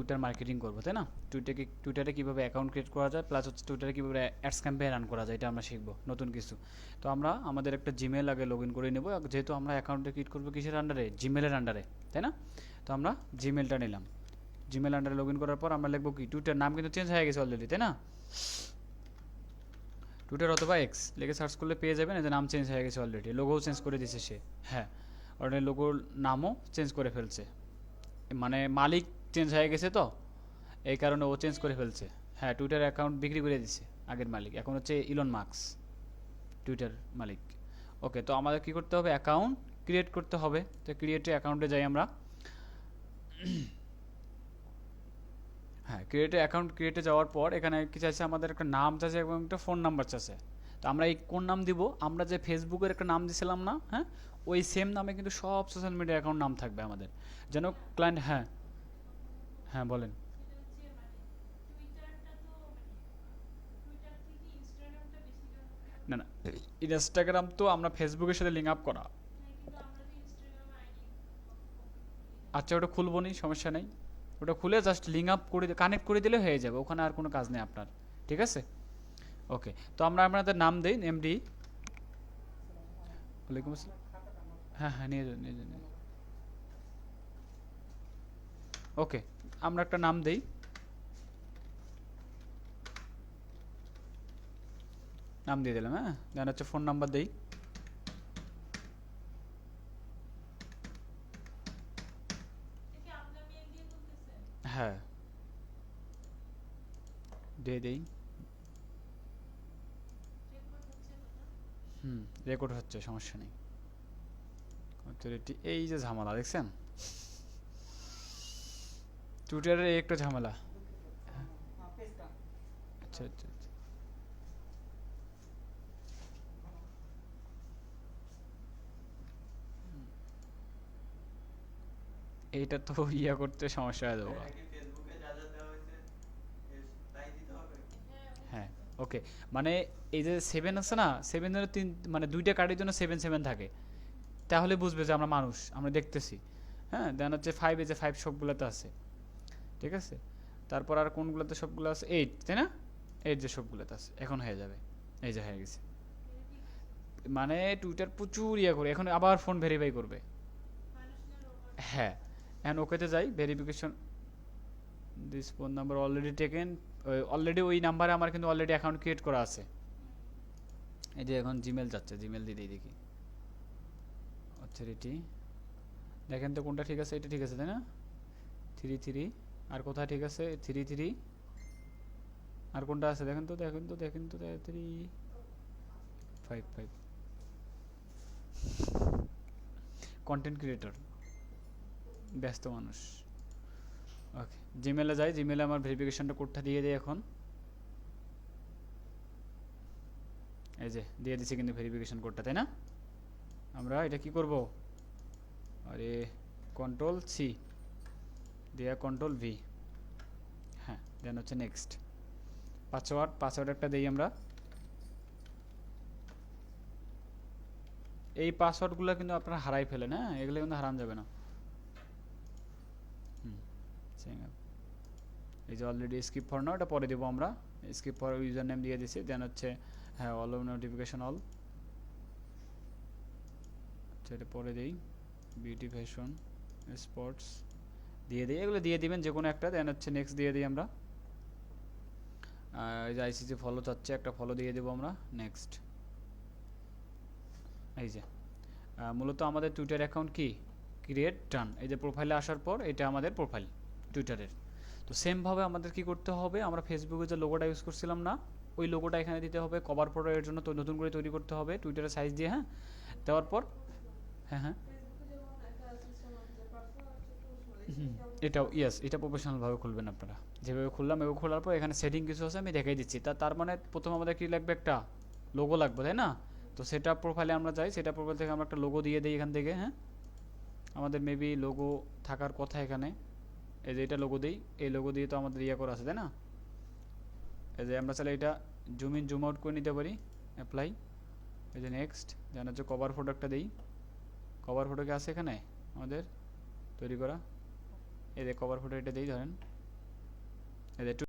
Twitter marketing করবো, তাই না? টুইটারে কীভাবে অ্যাকাউন্ট ক্রিয়েট করা যায়, প্লাস হচ্ছে টুইটারে কীভাবে অ্যাডস ক্যাম্পেইন রান করা যায়, এটা আমরা শিখবো নতুন কিছু। তো আমরা আমাদের একটা জিমেল আগে লগ ইন করে নেবো, যেহেতু আমরা অ্যাকাউন্টে ক্রিয়েট করবো কিসের আন্ডারে, জিমেলের আন্ডারে, তাই না? তো আমরা জিমেলটা নিলাম। জিমেল আন্ডারে লগ ইন করার পর আমরা লিখবো কি, টুইটার নাম কিন্তু চেঞ্জ হয়ে গেছে অলরেডি, তাই না? টুইটার অথবা এক্স লিখে সার্চ করলে পেয়ে যাবেন, এই যে নাম চেঞ্জ হয়ে গেছে অলরেডি, লোগোও চেঞ্জ করে দিয়েছে সে। হ্যাঁ, অলরেডি লোগোর নামও চেঞ্জ করে ফেলছে, মানে মালিক চেঞ্জ হয়ে গেছে, তো এই কারণে ও চেঞ্জ করে ফেলছে। হ্যাঁ, টুইটার অ্যাকাউন্ট বিক্রি করে দিছে আগের মালিক, এখন হচ্ছে ইলন মার্কস টুইটার মালিক। ওকে, তো আমাদের কি করতে হবে, অ্যাকাউন্ট ক্রিয়েট করতে হবে। তো ক্রিয়েটে অ্যাকাউন্টে যাই আমরা। হ্যাঁ, ক্রিয়েটে অ্যাকাউন্ট ক্রিয়েটে যাওয়ার পর এখানে কি চাইছে, আমাদের একটা নাম চাইছে এবং একটা ফোন নাম্বার চাইছে। তো আমরা এই কোন নাম দিব, আমরা যে ফেসবুকের একটা নাম দিছিলাম না, হ্যাঁ, ওই সেম নামে কিন্তু সব সোশ্যাল মিডিয়া অ্যাকাউন্ট নাম থাকবে আমাদের, যেন ক্লায়েন্ট। হ্যাঁ, হ্যাঁ বলেন। না না, ইনস্টাগ্রাম তো আমরা ফেসবুকের সাথে লিঙ্ক আপ করা। আচ্ছা, ওটা খুলবো নি, সমস্যা নেই। ওটা খুলে জাস্ট লিঙ্ক আপ করে কানেক্ট করে দিলে হয়ে যাবে, ওখানে আর কোনো কাজ নেই আপনার। ঠিক আছে, ওকে। তো আমরা আপনাদের নাম দেই, এমডি। ওয়ালাইকুম আসসালাম। হ্যাঁ হ্যাঁ, নিয়ে যান নিয়ে যান নিয়ে যান। ওকে, আমরা একটা নাম দেই, নাম দিয়ে দিলাম। হ্যাঁ, দেন হচ্ছে ফোন নাম্বার দেই। হ্যাঁ, দিয়ে দেই। হুম, রেকর্ড হচ্ছে, সমস্যা নেই। অথরিটি, এই যে ঝামেলা দেখছেন, টুইটারের এই একটা ঝামেলা। আচ্ছা আচ্ছা আচ্ছা। এইটা তো ইয়া করতে সমস্যা হয়ে যাবে। হ্যাঁ, ওকে। মানে এই যে সেভেন আছে না, সেভেনের তিন, মানে দুইটা কার্ডের জন্য সেভেন সেভেন থাকে, তাহলে বুঝবে যে আমরা মানুষ, আমরা দেখতেছি। হ্যাঁ, দেন হচ্ছে ফাইভ, এই যে ফাইভ সবগুলোতে আছে, ঠিক আছে। তারপর আর কোনগুলোতে সবগুলো আছে, এইট, তাই না? এইট যে সবগুলোতে আছে, এখন হয়ে যাবে। এই যে হয়ে গেছে। মানে টুইটার প্রচুর ইয়ে করে, এখন আবার ফোন ভেরিফাই করবে। হ্যাঁ, এখন ওকেতে যাই, verification, this phone number already taken. Already ওই নাম্বারে আমার কিন্তু অলরেডি অ্যাকাউন্ট ক্রিয়েট করা আছে। এই যে এখন জিমেল যাচ্ছে, জিমেল দিয়ে দিই দেখি। অথরিটি, দেখেন তো কোনটা ঠিক আছে, এটা ঠিক আছে তাই না? থ্রি থ্রি, আর কোথায় ঠিক আছে, থ্রি থ্রি, আর কোনটা আছে দেখেন তো, দেখেন তো, দেখেন তো, three five five. Content creator, ব্যস্ত মানুষ। ওকে, জিমেলে যাই, জিমেলে আমার ভেরিফিকেশনটা কোডটা দিয়ে দিই এখন। এই যে দিয়ে দিছি কিন্তু ভেরিফিকেশন কোডটা, তাই না? আমরা এটা কি করব, আরে কন্ট্রোল সি দিয়ে কন্ট্রোল ভি। হ্যাঁ, দেন হচ্ছে নেক্সট। পাসওয়ার্ড, পাসওয়ার্ড একটা দিই আমরা। এই পাসওয়ার্ডগুলো কিন্তু আপনারা হারাই ফেলেন, হ্যাঁ, এগুলো কিন্তু হারান যাবে না। হুম, এই যে অলরেডি স্কিপ ফর নাও, এটা পরে দেবো আমরা। স্কিপ ফর ইউজার নেম দিয়ে দিছি, দেন হচ্ছে হ্যাঁ অল নোটিফিকেশন অল, আচ্ছা এটা পরে দিই। বিউটি ফ্যাশন স্পোর্টস দিয়ে দিই, এগুলো দিয়ে দিবেন যে কোনো একটা, দেন হচ্ছে নেক্সট দিয়ে দিই আমরা। এই যে আইসিসি ফলো চাচ্ছে, একটা ফলো দিয়ে দেবো আমরা, নেক্সট। এই যে মূলত আমাদের টুইটার অ্যাকাউন্ট কি ক্রিয়েট ডান, এই যে প্রোফাইলে আসার পর এটা আমাদের প্রোফাইল টুইটারের। তো সেমভাবে আমাদের কি করতে হবে, আমরা ফেসবুকে যে লোগোটা ইউজ করছিলাম না, ওই লোগোটা এখানে দিতে হবে। কভার ফটো এর জন্য তো নতুন করে তৈরি করতে হবে টুইটারের সাইজ দিয়ে। হ্যাঁ, দেওয়ার পর হ্যাঁ হ্যাঁ, হুম, এটাও ইয়েস, এটা প্রফেশনালভাবে খুলবেন আপনারা, যেভাবে খুললাম এভাবে খোলার পর এখানে সেটিং কিছু আছে আমি দেখাই দিচ্ছি। তার মানে প্রথম আমাদের কি লাগবে, একটা লোগো লাগবে, তাই না? তো সেটা প্রোফাইলে আমরা যাই, সেটা প্রোফাইল থেকে আমরা একটা লোগো দিয়ে দিই এখান থেকে। হ্যাঁ, আমাদের মেবি লোগো থাকার কথা এখানে। এই যে এটা লোগো দিই, এই লোগো দিয়ে তো আমাদের ইয়ে করা আছে, তাই না? এই যে আমরা চাইলে এটা জুম ইন জুম আউট করে নিতে পারি। অ্যাপ্লাই, এই যে নেক্সট, দেন হচ্ছে কভার ফটো একটা দিই। কভার ফটো কি আছে এখানে আমাদের তৈরি করা? এই যে কভার ফটো এটা দিই ধরেন, এই যে